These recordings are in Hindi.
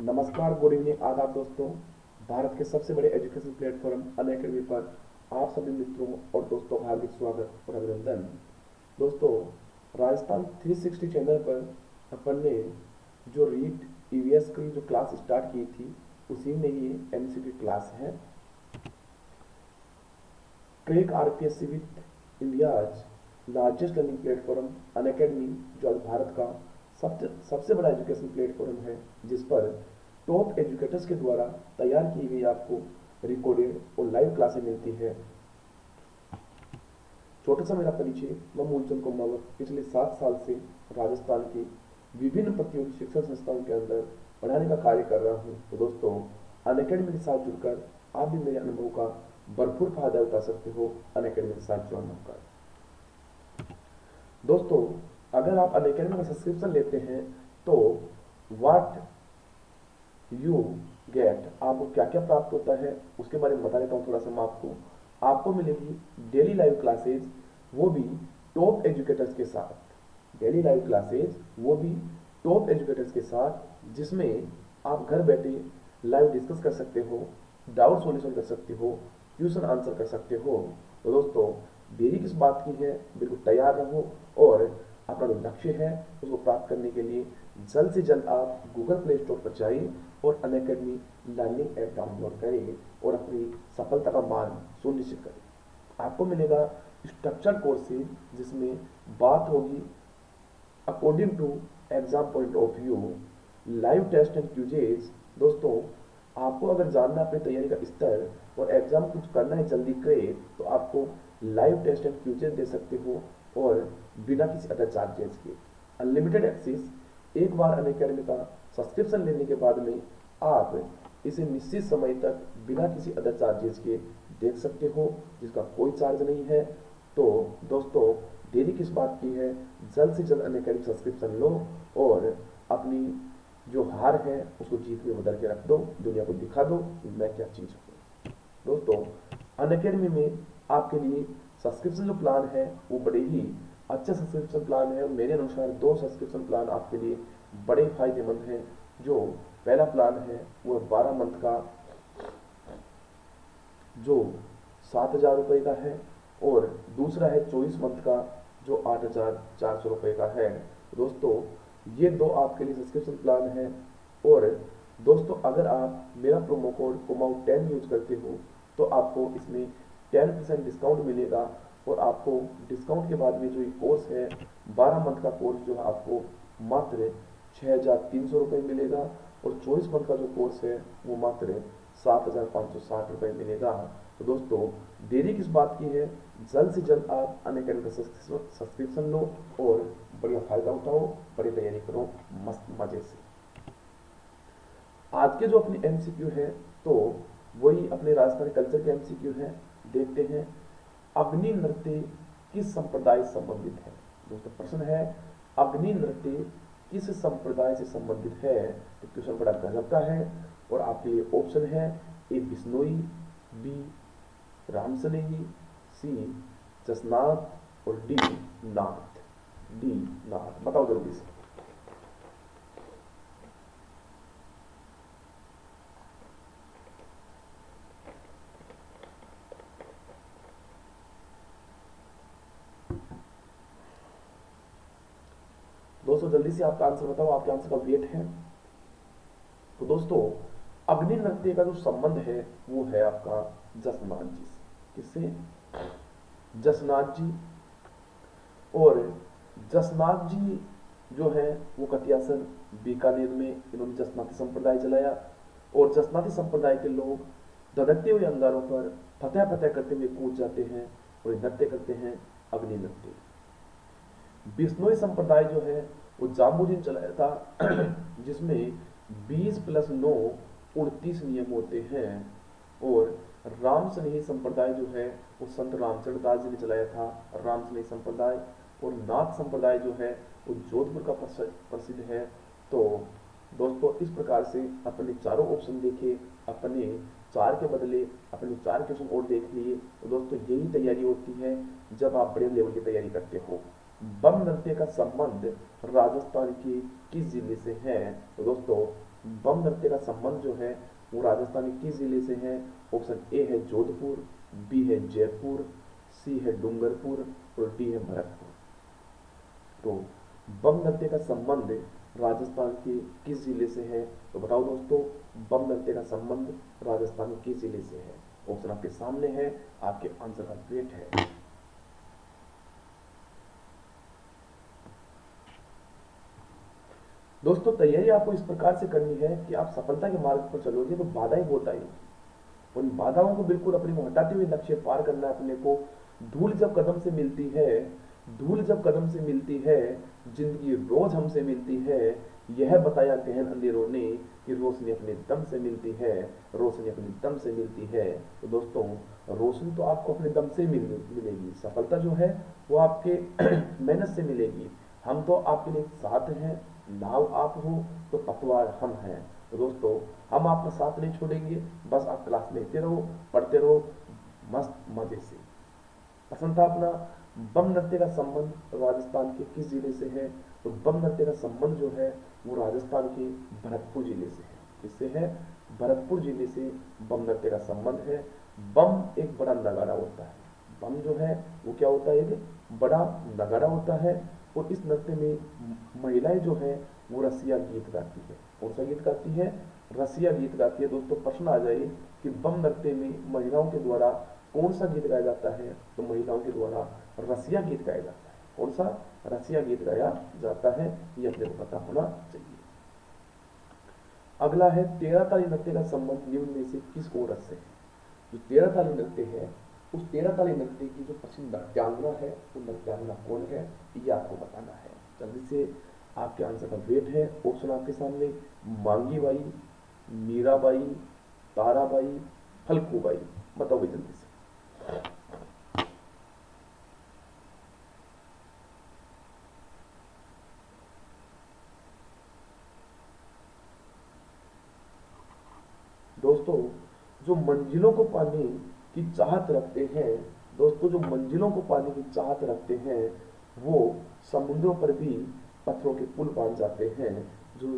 नमस्कार, गुड इवनिंग, आदाब दोस्तों। भारत के सबसे बड़े एजुकेशन प्लेटफॉर्म अनअकैडमी पर आप सभी मित्रों और दोस्तों का हार्दिक स्वागत और अभिनंदन। दोस्तों, राजस्थान 360 चैनल पर अपन ने जो रीट ईवीएस की जो क्लास स्टार्ट की थी, उसी में ये एमसीक्यू क्लास है। Crack RPSC with India's largest learning platform Unacademy, जो आज भारत का सबसे बड़ा एजुकेशन प्लेटफॉर्म है, जिस पर टॉप एजुकेटर्स के द्वारा तैयार की गई आपको रिकॉर्डेड और लाइव क्लासें मिलती है। छोटा सा मेरा परिचय, मैं मूलचंद कुमावत पिछले 7 साल से राजस्थान की विभिन्न प्रतियोगी शिक्षण संस्थाओं के अंदर पढ़ाने का कार्य कर रहा हूँ। तो दोस्तों, अनअकैडमी के साथ जुड़कर आप भी मेरे अनुभव का भरपूर फायदा उठा सकते हो अनअकैडमी के साथ ज्वाइन होकर। दोस्तों, अगर आप अनअकैडमी का सब्सक्रिप्शन लेते हैं तो व्हाट यू गेट, आपको क्या क्या प्राप्त होता है उसके बारे में बता देता हूँ थोड़ा सा मैं आपको मिलेगी डेली लाइव क्लासेज, वो भी टॉप एजुकेटर्स के साथ। डेली लाइव क्लासेज वो भी टॉप एजुकेटर्स के साथ, जिसमें आप घर बैठे लाइव डिस्कस कर सकते हो, डाउट सॉल्यूशन कर सकते हो, क्वेश्चन आंसर कर सकते हो। तो दोस्तों, देरी किस बात की है, बिल्कुल तैयार रहो और अपना जो लक्ष्य है उसको प्राप्त करने के लिए जल्द से जल्द आप गूगल प्ले स्टोर पर जाइए और अनअकैडमी लर्निंग ऐप डाउनलोड करें और अपनी सफलता का मान सुनिश्चित करें। आपको मिलेगा स्ट्रक्चर कोर्सेज, जिसमें बात होगी according to exam point of view, live test and quizzes. दोस्तों, आपको अगर जानना है अपनी तैयारी का स्तर और एग्जाम कुछ करना है जल्दी क्रैक, तो आपको लाइव टेस्ट एंड क्यूजेज दे सकते हो और बिना किसी अदर चार्जेस के अनलिमिटेड एक्सेस। एक बार अनअकैडमी का सब्सक्रिप्शन लेने के बाद में आप इसे निश्चित समय तक बिना किसी अदर चार्जेस के देख सकते हो, जिसका कोई चार्ज नहीं है। तो दोस्तों, देरी किस बात की है, जल्द से जल्द अनअकैडमी सब्सक्रिप्शन लो और अपनी जो हार है उसको जीत में बदल के रख दो, दुनिया को दिखा दो कि मैं क्या चीज हूँ। दोस्तों, अनअकैडमी में आपके लिए सब्सक्रिप्शन जो प्लान है वो बड़े ही अच्छे सब्सक्रिप्शन प्लान है। मेरे अनुसार 2 सब्सक्रिप्शन प्लान आपके लिए बड़े फायदेमंद हैं। जो पहला प्लान है वो 12 मंथ का, जो 7,000 रुपये का है, और दूसरा है 24 मंथ का, जो 8,400 रुपये का है। दोस्तों, ये दो आपके लिए सब्सक्रिप्शन प्लान है। और दोस्तों, अगर आप मेरा प्रोमो कोड कुमाऊ10 यूज करते हो तो आपको इसमें 10% डिस्काउंट मिलेगा। और आपको डिस्काउंट के बाद में जो ये कोर्स है, 12 मंथ का कोर्स जो है, आपको मात्र 6,300 रुपये मिलेगा। और 24 मंथ का जो कोर्स है वो मात्र 7,560 रुपये मिलेगा। तो दोस्तों, देरी किस बात की है, जल्द से जल्द आप अनअकैडमी का सब्सक्रिप्शन लो और बढ़िया फायदा उठाओ, बड़ी तैयारी करो मस्त मजे से। आज के जो अपने एमसीक्यू है, तो वही अपने राजस्थानी कल्चर के एमसीक्यू है। देखते हैं, अग्नि नृत्य किस संप्रदाय से संबंधित है। दोस्तों, प्रश्न है अग्नि नृत्य किस संप्रदाय से संबंधित है। तो क्वेश्चन बड़ा गजब का है और आपके लिए ऑप्शन है ए बिश्नोई, बी रामसनेही, सी जसनाथ और डी नाथ। डी नाथ, बताओ जल्दी से। दोस्तों, जल्दी से आपका आंसर बताओ, आपके आंसर का वेट है। तो दोस्तों, अग्नि नृत्य का जो संबंध है वो है आपका जसनाथ जी से। किससे? जसनाथ जी। और जसनाथ जी जो है वो कतियासर बीकानेर में इन्होंने जसनाती संप्रदाय चलाया। और जसनाती संप्रदाय के लोग धधकते हुए अंगारों पर फतेह फतेह करते हुए कूद जाते हैं और नृत्य करते हैं, अग्नि नृत्य। बिश्नोई संप्रदाय जो है वो जाम्बू जी ने चलाया था जिसमें 20+9 29 नियम होते हैं। और राम स्नेही संप्रदाय जो है वो संत रामचंद्र दास जी ने चलाया था, राम स्नेही संप्रदाय। और नाथ संप्रदाय जो है वो जोधपुर का प्रसिद्ध है। तो दोस्तों, इस प्रकार से अपने चारों ऑप्शन देखे, अपने 4 के बदले अपने 4 क्वेश्चन और देख लिए। तो दोस्तों, यही तैयारी होती है जब आप बड़े लेवल की तैयारी करते हो। बम नृत्य का संबंध राजस्थान के किस जिले से है? तो दोस्तों बम नृत्य का संबंध जो है वो राजस्थान के किस जिले से है? ऑप्शन ए है जोधपुर, बी है जयपुर, सी है डूंगरपुर और डी है भरतपुर। तो बम नृत्य का संबंध राजस्थान के किस जिले से है? तो बताओ दोस्तों, बम नृत्य का संबंध राजस्थान के किस जिले से है? ऑप्शन आपके सामने है, आपके आंसर का वेट है। दोस्तों तैयारी आपको इस प्रकार से करनी है कि आप सफलता के मार्ग पर चलोगे तो बाधाएं बहुत आएंगी, उन बाधाओं को बिल्कुल अपने को हटाते हुए लक्ष्य पार करना है अपने को। धूल जब कदम से मिलती है, धूल जब कदम से मिलती है, जिंदगी रोज हमसे मिलती है, यह बताया गहन अंधेरों ने कि रोशनी अपने दम से मिलती है, रोशनी अपने दम से मिलती है। तो दोस्तों रोशनी तो आपको अपने दम से मिलेगी, सफलता जो है वो आपके मेहनत से मिलेगी। हम तो आपके लिए साथ हैं, नाव आप हो तो पतवार हम हैं। तो दोस्तों हम आपका साथ नहीं छोड़ेंगे, बस आप क्लास लेते रहो, पढ़ते रहो मस्त मजे से। पसंद था अपना बम नृत्य का संबंध राजस्थान के किस जिले से है? तो बम नृत्य का संबंध जो है वो राजस्थान के भरतपुर जिले से है। किससे है? भरतपुर जिले से बम नृत्य का संबंध है। बम एक बड़ा नगाड़ा होता है, बम जो है वो क्या होता है? एक बड़ा नगाड़ा होता है। और इस नृत्य में महिलाएं जो है वो रसिया गीत गाती है। कौन सा गीत गाती है? रसिया गीत गाती है। दोस्तों प्रश्न आ जाए कि बम नृत्य में महिलाओं के द्वारा कौन सा गीत गाया जाता है? तो महिलाओं के द्वारा रसिया गीत गाया जाता है। कौन सा? रसिया गीत गाया जाता है, ये अपने को पता होना चाहिए। अगला है तेरह ताली नृत्य का संबंध निम्न में से किस औरत से है? जो तेरह ताली नृत्य है उस तेरह ताली नृत्य की जो प्रसिद्ध नृत्यांगना है वो नृत्यांगना कौन है, ये आपको बताना है। जल्दी से आपके आंसर का वेट है। ऑप्शन आपके सामने, मांगी बाई, मीराबाई, ताराबाई, फलकूबाई। बताओ जल्दी से। दोस्तों जो मंजिलों को पाने की चाहत रखते हैं, दोस्तों जो मंजिलों को पाने की चाहत रखते हैं वो समुद्रों पर भी पत्थरों के पुल बांध जाते हैं। जो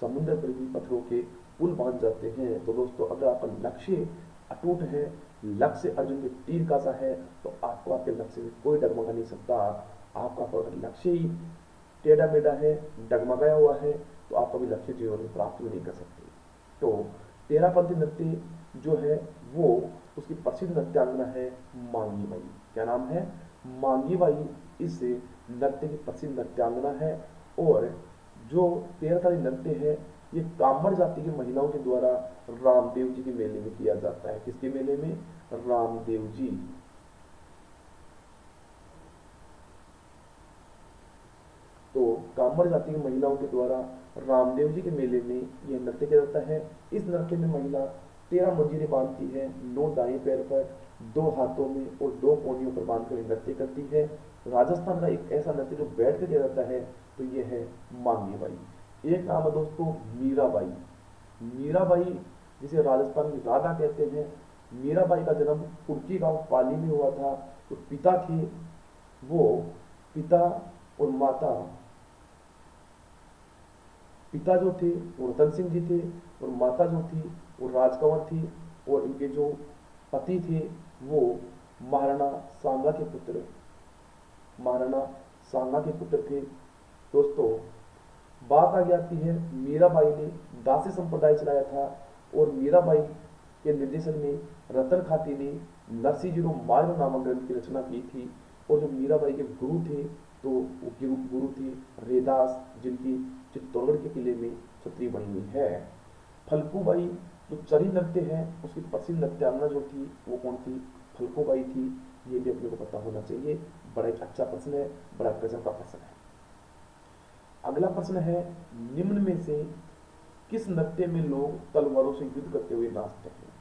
समुद्र पर भी पत्थरों के पुल बांध जाते हैं। तो दोस्तों अगर आपका लक्ष्य अटूट है, लक्ष्य अर्जुन के तीर का सा है, तो आपको आपके लक्ष्य में कोई डगमगा नहीं सकता। आपका अगर लक्ष्य ही टेढ़ा मेढ़ा है, डगमगाया हुआ है, तो आप कभी लक्ष्य जीवन में प्राप्त भी नहीं कर सकते। तो तेरापंथी नृत्य जो है वो उसकी प्रसिद्ध नृत्यांगना है मांगी बाई। क्या नाम है? मांगी बाई इस नृत्य की प्रसिद्ध नृत्यांगना है। और जो तेरहताली नृत्य है ये कामड़ जाति की महिलाओं के द्वारा रामदेव जी के मेले में किया जाता है। किसके मेले में? रामदेव जी। तो कामड़ जाति की महिलाओं के द्वारा रामदेव जी के मेले में यह नृत्य किया जाता है। इस नृत्य में महिला 13 मंजीरें बांधती है, 9 दाएं पैर पर, 2 हाथों में और 2 कोहनियों पर बांधकर नृत्य करती है। राजस्थान का एक ऐसा नृत्य जो बैठ कर किया जाता है तो यह है मांगी बाई। एक नाम है दोस्तों मीराबाई। मीराबाई जिसे राजस्थान की राधा कहते हैं। मीराबाई का जन्म कुर्की गांव पाली में हुआ था। तो पिता थे वो, पिता और माता, पिता जो थे वो रतन सिंह जी थे और माता जो थी वो राजकंवर थी। और इनके जो पति थे वो महाराणा सांगा के पुत्र, महाराणा सांगा के पुत्र थे। दोस्तों बात आगे आती है मीराबाई ने दासी संप्रदाय चलाया था और मीराबाई के निर्देशन में रतन खाती ने नरसिंह मायरो नामक ग्रंथ की रचना की थी। और जो मीराबाई के गुरु थे तो वो गुरु थे रेदास, जिनकी चित्तौड़गढ़ के किले में छतरी बनी हुई है। फलकूबाई जो चरी नृत्य है उसकी प्रसिद्ध नृत्यांगना जो थी वो कौन थी? फलकूबाई थी। ये भी अपने को पता होना चाहिए। बड़ा एक अच्छा प्रश्न है, बड़ा गजब का प्रश्न है। अगला प्रश्न है निम्न में से किस नृत्य में लोग तलवारों से युद्ध करते हुए नाचते हैं?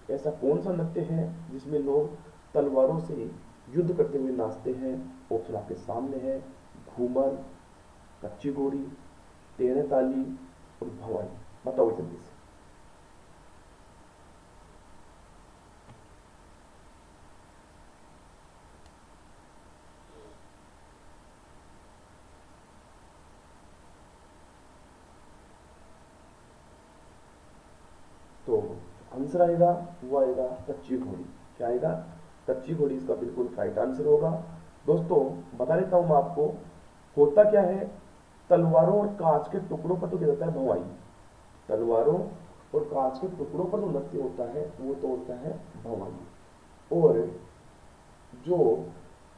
ऐसा कौन सा नृत्य है जिसमें लोग तलवारों से युद्ध करते हुए नाचते हैं? ऑप्शन आपके सामने है, घूमर, कच्ची घोड़ी, टेढ़े ताली और भवाई। बताओ जल्दी से। आंसर आएगा वो आएगा कच्ची घोड़ी। क्या आएगा? कच्ची घोड़ी इसका बिल्कुल राइट आंसर होगा। दोस्तों बता देता हूं मैं आपको, होता क्या है, तलवारों और कांच के टुकड़ों पर तो क्या जाता है भवाई, तलवारों और कांच के टुकड़ों पर जो नृत्य होता है वो तो होता है भवाई, और जो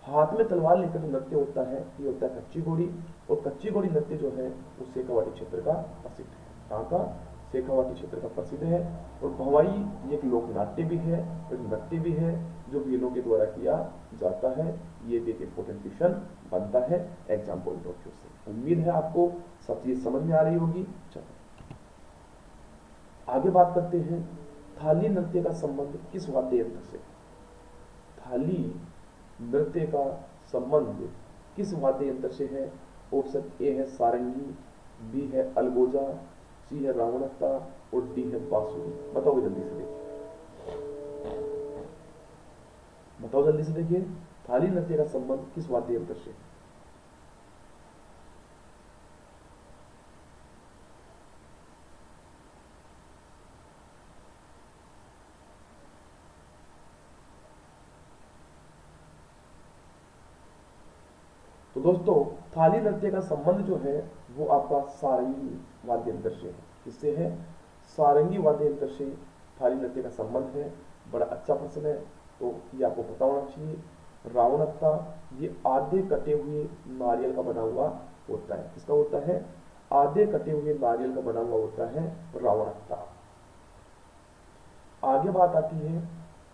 हाथ में तलवार लेकर जो नृत्य होता है ये होता है कच्ची घोड़ी। और कच्ची घोड़ी नृत्य जो है वो शेखावाटी क्षेत्र का प्रसिद्ध है। कहाँ का? शेखावाटी क्षेत्र का प्रसिद्ध है। और भवाई ये एक लोक नाट्य भी है, एक नृत्य भी है जो भीलों के द्वारा किया जाता है। ये भी एक इंपॉर्टेंट क्वेश्चन बनता है एग्जाम पॉइंट ऑफ व्यू से। उम्मीद है आपको सब चीज समझ में आ रही होगी। चलो आगे बात करते हैं, थाली नृत्य का संबंध किस वाद्य यंत्र से? थाली नृत्य का संबंध किस वाद्य यंत्र से है? ऑप्शन ए है सारंगी, बी है अलगोजा, सी है रावणत्ता और डी है बांसुरी। बताओ जल्दी से देखिए, बताओ जल्दी से देखिए, थाली नृत्य का संबंध किस वाद्य यंत्र से? तो दोस्तों थाली नृत्य का संबंध जो है वो आपका सारंगी वाद्य यंत्र से है। किससे है? सारंगी वाद्य यंत्र से थाली नृत्य का संबंध है। बड़ा अच्छा प्रश्न है, तो ये आपको पता होना चाहिए। रावणत्ता ये आधे कटे हुए नारियल का बना हुआ होता है। किसका होता है? आधे कटे हुए नारियल का बना हुआ होता है रावणत्ता। आगे बात आती है,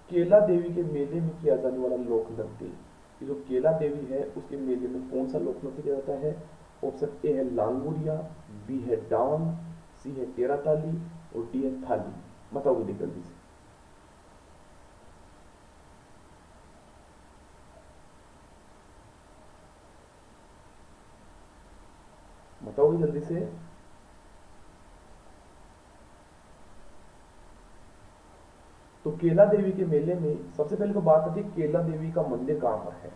केला देवी के मेले में किया जाने वाला लोक नृत्य। जो केला देवी है उसके मेले में कौन सा लोक नृत्य किया जाता है? ऑप्शन ए है लांगुरिया, बी है डांग, सी है तेरा ताली और डी है थाली। बताओ जल्दी से, बताओ जल्दी से। तो केला देवी के मेले में सबसे पहले तो बात आती है केला देवी का मंदिर कहां पर है।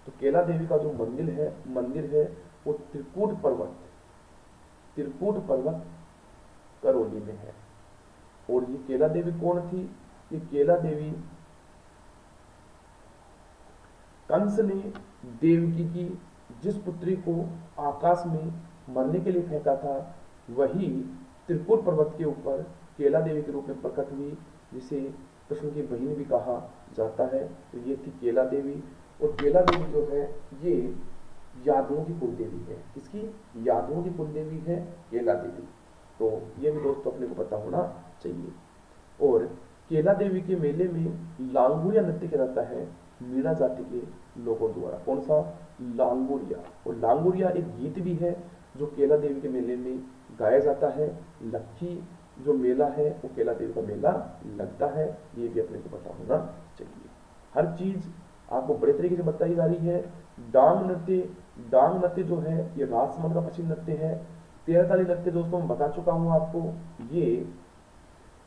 तो केला देवी का जो मंदिर है वो त्रिकूट पर्वत करौली में है। और ये केला देवी कौन थी? ये केला देवी कंस ने देवकी की जिस पुत्री को आकाश में मरने के लिए फेंका था, वही त्रिकूट पर्वत के ऊपर केला देवी के रूप में प्रकट हुई, जिसे कृष्ण की बहन भी कहा जाता है। तो ये थी केला देवी। और केला देवी जो है ये यादवों की कुल देवी है। किसकी? यादवों की कुल देवी है केला देवी। तो ये भी दोस्तों अपने को पता होना चाहिए। और केला देवी के मेले में लांगुरिया नृत्य किया जाता है मीणा जाति के लोगों द्वारा। कौन सा? लांगुरिया। और लांगुरिया एक गीत भी है जो केला देवी के मेले में गाया जाता है। लक्की जो मेला है वो केला देवी का मेला लगता है, ये भी अपने को पता होना चाहिए। हर चीज आपको बड़े तरीके से बताई जा रही है। डांग नृत्य जो है ये राजसमंद का प्रसिद्ध नृत्य है। तेरह ताली नृत्य दोस्तों मैं बता चुका हूं आपको, ये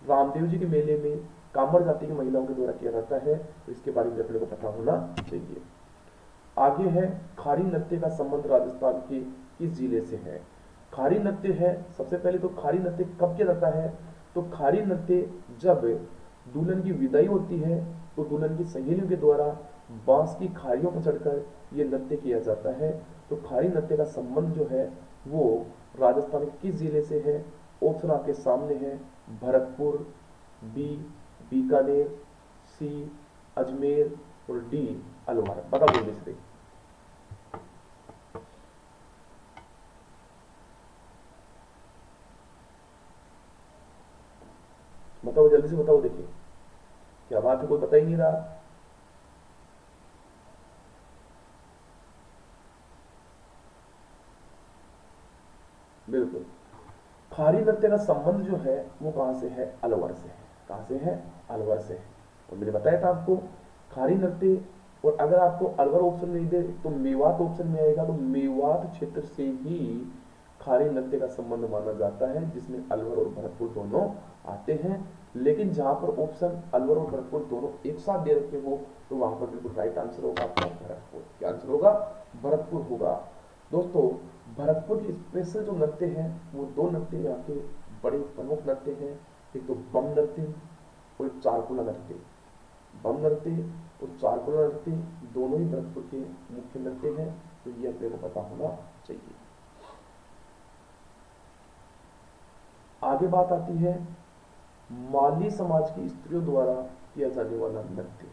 रामदेव जी के मेले में कांवड़ जाति की महिलाओं के द्वारा किया जाता है। तो इसके बारे में अपने को पता होना चाहिए। आगे है खारी नृत्य का संबंध राजस्थान के किस जिले से है? खारी नृत्य है, सबसे पहले तो खारी नृत्य कब किया जाता है? तो खारी नृत्य जब दुल्हन की विदाई होती है तो दुल्हन की सहेलियों के द्वारा बांस की खारियों पर चढ़कर यह नृत्य किया जाता है। तो खारी नृत्य का संबंध जो है वो राजस्थान के किस जिले से है? ऑप्शन आपके सामने है, भरतपुर, बी बीकानेर, सी अजमेर और डी अलवर। बताओ जल्दी से। बताओ जल्दी से बताओ। देखिए क्या बात है, कोई बता ही नहीं रहा। बिल्कुल, खारी नृत्य का संबंध जो है वो कहां से है? अलवर से है। कहां से है? अलवर से है। और मैंने बताया था आपको खारी नृत्य, और अगर आपको अलवर ऑप्शन नहीं दे तो मेवात ऑप्शन में आएगा। तो मेवात क्षेत्र से ही खारी नृत्य का संबंध माना जाता है, जिसमें अलवर और भरतपुर दोनों आते हैं। लेकिन जहां पर ऑप्शन अलवर और भरतपुर दोनों एक साथ दे रखे हो तो वहां पर बिल्कुल राइट आंसर होगा आपका भरतपुर। क्या आंसर होगा? भरतपुर होगा। दोस्तों भरतपुर की स्पेशल जो नृत्य है वो दो नृत्य यहाँ के बड़े प्रमुख नृत्य हैं। एक तो बम नृत्य और चारकुला नृत्य। बम नृत्य और चारकुला नृत्य दोनों ही भरतपुर के मुख्य नृत्य हैं, तो ये अपने को पता होना चाहिए। आगे बात आती है माली समाज की स्त्रियों द्वारा किया जाने वाला नृत्य।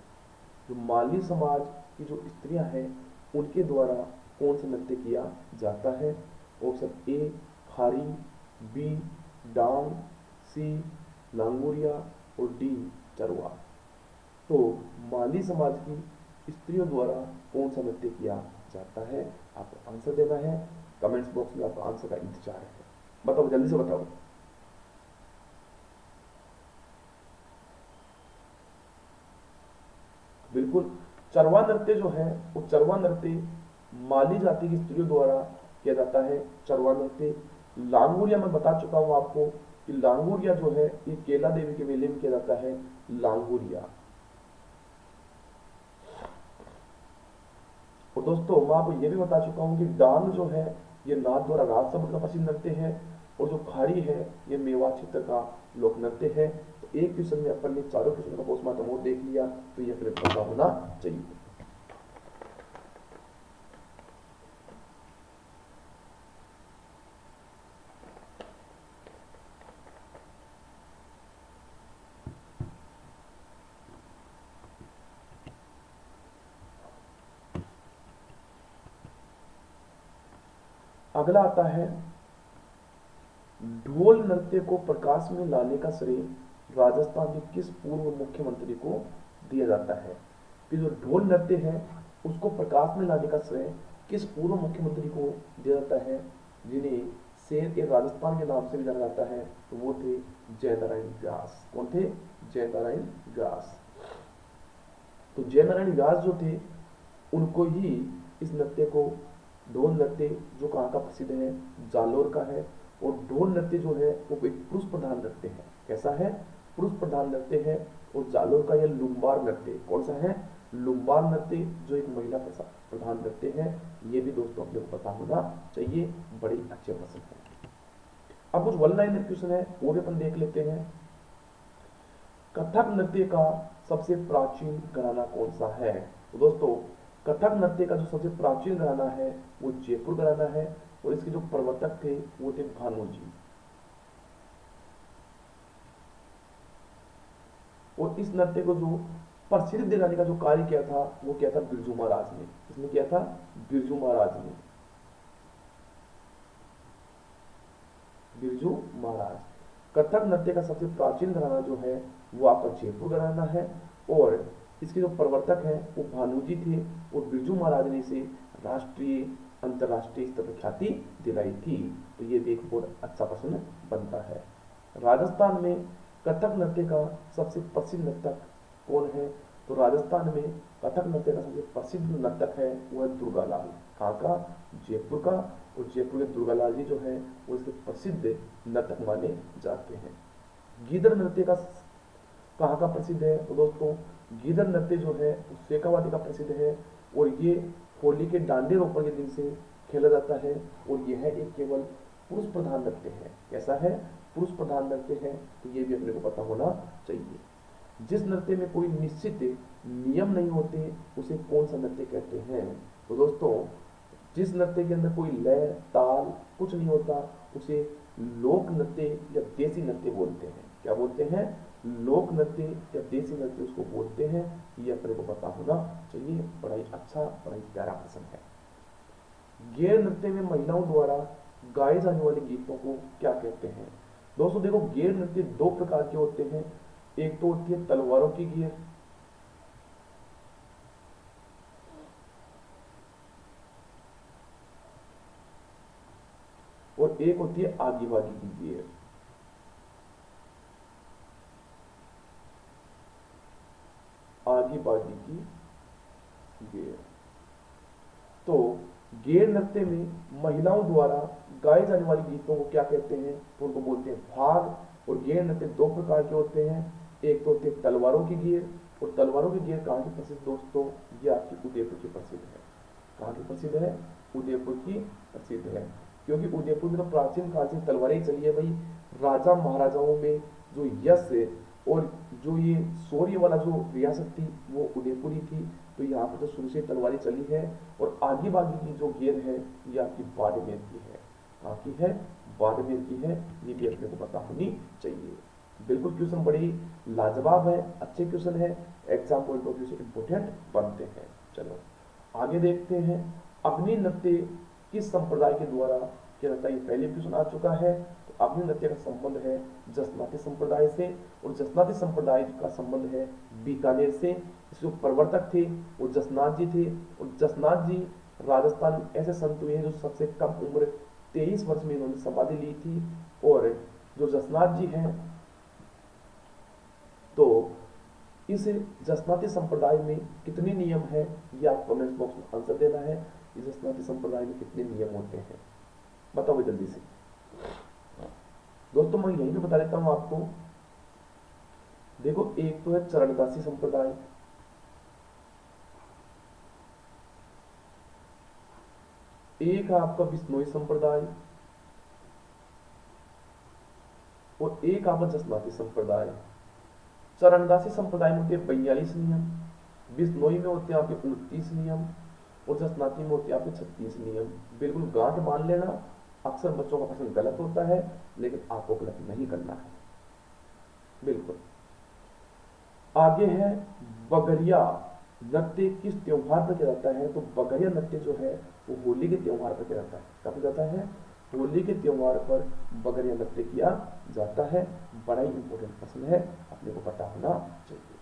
जो माली समाज की जो स्त्रियां हैं उनके द्वारा कौन सा नृत्य किया जाता है? ऑप्शन ए खारी, बी डांग, सी लांगुरिया और डी चरवा। तो माली समाज की स्त्रियों द्वारा कौन सा नृत्य किया जाता है? आपको आंसर देना है, कमेंट्स बॉक्स में आपका आंसर का इंतजार है। बताओ, जल्दी से बताओ। बिल्कुल, चरवा नृत्य जो है वो चरवा नृत्य माली जाति की स्त्रियों द्वारा किया जाता है। चरवा नृत्य लांगुरिया मैं बता चुका हूं आपको कि लांगुरिया जो है ये केला देवी के मेले में किया जाता है लांगुरिया। और दोस्तों मैं आपको ये भी बता चुका हूं कि डांग जो है ये नाथ द्वारा राजसमंद का प्रसिद्ध नृत्य है, और जो खाड़ी है ये मेवाड़ क्षेत्र का लोक नृत्य है। तो एक क्वेश्चन में अपन ने चारों क्वेश्चन का पोस्टमार्टम और देख लिया, तो ये फिर पता होना चाहिए। अगला आता है ढोल नृत्य को प्रकाश में लाने का श्रेय राजस्थान के किस पूर्व मुख्यमंत्री को दिया जाता है? कि जो ढोल नृत्य है उसको प्रकाश में लाने का श्रेय किस पूर्व मुख्यमंत्री को दिया जाता है, जिन्हें शेर के राजस्थान के नाम से भी जाना जाता है? तो वो थे जयनारायण व्यास। कौन थे? जयनारायण व्यास। तो जयनारायण व्यास जो थे उनको ही इस नृत्य को, ढोल नृत्य जो कहाँ का प्रसिद्ध है? जालोर का है। और ढोल नृत्य जो है वो एक पुरुष प्रधान नृत्य है। कैसा है? पुरुष प्रधान नृत्य है। और जालोर का यह लुम्बार नृत्य। कौन सा है? लुम्बार नृत्य जो एक महिला प्रधान नृत्य है। ये भी दोस्तों अपने को पता होना चाहिए, बड़े अच्छे प्रश्न है। अब कुछ वन लाइन क्वेश्चन है वो भी अपन देख लेते हैं। कथक नृत्य का सबसे प्राचीन घराना कौन सा है? तो दोस्तों कथक नृत्य का जो सबसे प्राचीन घराना है वो जयपुर घराना है, और इसके जो प्रवर्तक थे वो थे भानु जी। और इस नृत्य को जो प्रसिद्ध दिलाने का जो कार्य किया था वो किया था बिरजू महाराज ने। इसने किया था बिरजू महाराज ने। बिरजू महाराज। कथक नृत्य का सबसे प्राचीन घराना जो है वो आपका जयपुर घराना है, और इसके जो प्रवर्तक हैं वो भानु जी थे, और बिरजू महाराज ने इसे राष्ट्रीय अंतरराष्ट्रीय स्तर पर ख्याति दिलाई थी। तो ये भी एक बहुत अच्छा प्रश्न बनता है। राजस्थान में कथक नृत्य का सबसे प्रसिद्ध नर्तक कौन है? तो राजस्थान में कथक नृत्य का सबसे प्रसिद्ध नर्तक है वो है दुर्गालाल। कहाँ का? जयपुर का। और जयपुर के दुर्गालाल जी जो है वो इसके प्रसिद्ध नर्तक माने जाते हैं। गीदड़ नृत्य का कहाँ का प्रसिद्ध है? तो दोस्तों गीदड़ नृत्य जो है शेखावाटी का प्रसिद्ध है, और ये होली के डांडे रोपण के दिन से खेला जाता है, और यह एक केवल पुरुष प्रधान नृत्य है। कैसा है? पुरुष प्रधान नृत्य है। तो ये भी अपने को पता होना चाहिए। जिस नृत्य में कोई निश्चित नियम नहीं होते उसे कौन सा नृत्य कहते हैं? तो दोस्तों जिस नृत्य के अंदर कोई लय ताल कुछ नहीं होता उसे लोक नृत्य या देसी नृत्य बोलते हैं। क्या बोलते हैं? लोक नृत्य या देसी नृत्य उसको बोलते हैं। ये अपने को पता होना चाहिए। बड़ा ही अच्छा, बड़ा ही प्यारा प्रश्न है। गैर नृत्य में महिलाओं द्वारा गाए जाने वाले गीतों को क्या कहते हैं? दोस्तों देखो गैर नृत्य दो प्रकार के होते हैं। एक तो होती है तलवारों की गेर, और एक होती है आगीबाजी की गेर। आगीबाजी की गेर। तो गैर नृत्य में महिलाओं द्वारा गाए जाने वाले गीतों को क्या कहते हैं? तो उनको बोलते हैं फाग। और गैर नृत्य दो प्रकार के होते हैं। एक तो होती है तलवारों की गेर, और तलवारों की गेर कहाँ की प्रसिद्ध दोस्तों? ये आपकी उदयपुर की प्रसिद्ध है। कहाँ की प्रसिद्ध है? उदयपुर की प्रसिद्ध है, क्योंकि उदयपुर में तो प्राचीन काल से तलवारें चली है भाई। राजा महाराजाओं में जो यश और जो ये शौर्य वाला जो रियासत थी वो उदयपुरी थी। तो यहाँ पर जो शुरू से तलवारी चली है और आगे बागी की जो गेंद है ये आपकी बाड़मेर की है। कहाँ की है? बाड़मेर की है। ये भी अपने को पता होनी चाहिए। बिल्कुल क्वेश्चन बड़े ही लाजवाब है, अच्छे क्वेश्चन है, एग्जाम पॉइंट ऑफ व्यू से इंपोर्टेंट बनते हैं। चलो आगे देखते हैं, अग्नि नृत्य किस संप्रदाय के द्वारा किया जाता है? ये पहले क्वेश्चन आ चुका है। तो अग्नि नृत्य का संबंध है जसनाती संप्रदाय से, और जसनाती संप्रदाय का संबंध है बीकानेर से। इसके प्रवर्तक थे वो जसनाथ जी थे, और जसनाथ जी राजस्थान में ऐसे संत हुए हैं जो सबसे कम उम्र 23 वर्ष में इन्होंने समाधि ली थी। और जो जसनाथ जी हैं, तो इस जसनाती संप्रदाय में कितने नियम है ये आप कमेंट बॉक्स में आंसर देना है। इस जसनाती संप्रदाय में कितने नियम होते हैं बताओ जल्दी से दोस्तों। मैं यही भी बता देता हूं आपको। देखो एक तो है चरणदासी संप्रदाय, एक है आपका बिश्नोई संप्रदाय, और एक आपका जसनाती संप्रदाय। चरणदासी संप्रदाय में होते हैं 42 नियम, बिश्नोई में होते हैं आपके 29 नियम, और जसनाती में होते हैं आपके 36 नियम। बिल्कुल गांठ बांध लेना। अक्सर बच्चों का प्रश्न गलत होता है, लेकिन आपको गलत नहीं करना है। बिल्कुल आगे है बगरिया नृत्य किस त्योहार पर किया जाता है? तो बगरिया नृत्य जो है वो होली के त्योहार पर किया जाता है। कब जाता है? होली के त्योहार पर बगरिया नृत्य किया जाता है। बड़ा ही इंपॉर्टेंट प्रश्न है, अपने को पता होना चाहिए।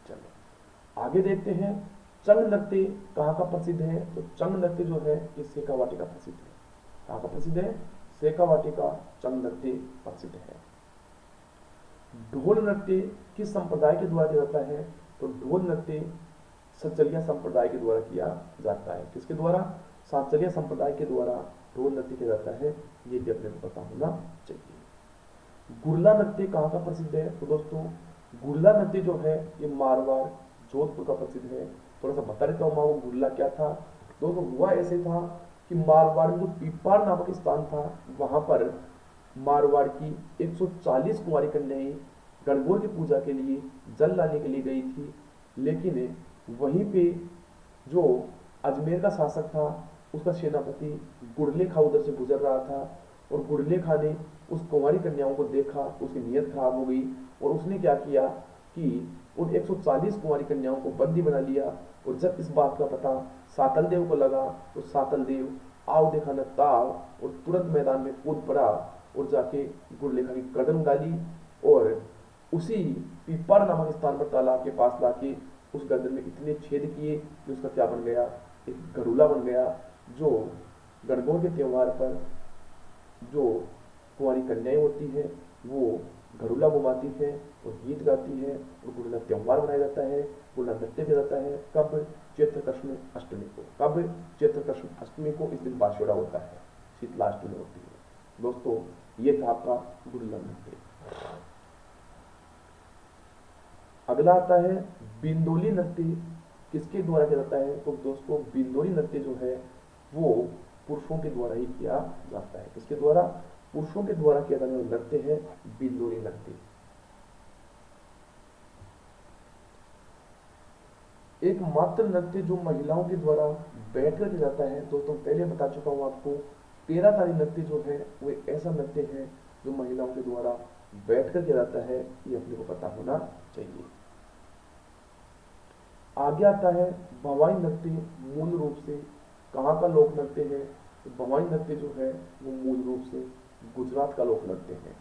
चलो आगे देखते हैं, चंग नृत्य कहाँ का प्रसिद्ध है? तो चंग नृत्य जो है ये शेखावाटी का प्रसिद्ध है। कहाँ का प्रसिद्ध है? शेखावाटी का चंग नृत्य प्रसिद्ध है। ढोल नृत्य किस संप्रदाय के द्वारा किया जाता है? तो ढोल नृत्य सचलिया संप्रदाय के द्वारा किया जाता है। किसके द्वारा? साचलिया संप्रदाय के द्वारा ढोल नृत्य किया जाता है। ये भी अपने को पता होना चाहिए। गुरला नृत्य कहाँ का प्रसिद्ध है? तो दोस्तों गुरला नृत्य जो है ये मारवाड़ जोधपुर का प्रसिद्ध है। थोड़ा सा बता देता हूँ वो गुरला क्या था। दोस्तों हुआ ऐसे था कि मारवाड़ में जो पीपार नामक स्थान था वहां पर मारवाड़ की 140 कुंवारी कन्याएं गणगौर की पूजा के लिए जल लाने के लिए गई थी। लेकिन वहीं पे जो अजमेर का शासक था उसका सेनापति गुड़ले खा उधर से गुजर रहा था, और गुड़ले खा ने उस कुंवारी कन्याओं को देखा तो उसकी नीयत खराब हो गई, और उसने क्या किया कि उन 140 कुंवारी कन्याओं को बंदी बना लिया। और जब इस बात का पता सातल देव को लगा तो सातल देव आओ देखा न ताव, और तुरंत मैदान में कूद पड़ा और जाके गुड़लेखा की गर्दन डाली, और उसी पीपर नामक स्थान पर तालाब के पास लाके उस गर्दन में इतने छेद किए कि उसका क्या बन गया? एक गरुला बन गया। जो गणगौर के त्योहार पर जो कुंवारी कन्याएं होती है वो गरुला घुमाती है और गीत गाती है, और गुरुला त्योहार मनाया जाता है, गुरुला नृत्य किया जाता है। कब? चैत्र कृष्ण अष्टमी को। कब? चैत्र कृष्ण अष्टमी को। इस दिन बाशोड़ा होता है, शीतला अष्टमी होती है। दोस्तों ये था आपका गुरुला नृत्य। अगला आता है बिंदोली नृत्य किसके द्वारा किया जाता है? तो दोस्तों बिंदोली नृत्य जो है वो पुरुषों के द्वारा ही किया जाता है। किसके द्वारा? पुरुषों के द्वारा किया जाने वाला नृत्य है बिंदोली नृत्य। एकमात्र नृत्य जो महिलाओं के द्वारा बैठकर किया जाता है, दोस्तों पहले बता चुका हूं आपको, तेरह ताली नृत्य जो है वो एक ऐसा नृत्य है जो महिलाओं के द्वारा बैठकर किया जाता है। ये अपने को पता होना चाहिए। आगे आता है भवाई नृत्य। मूल रूप से कहाँ का लोक नृत्य है? तो भवाई नृत्य जो है वो मूल रूप से गुजरात का लोक नृत्य है।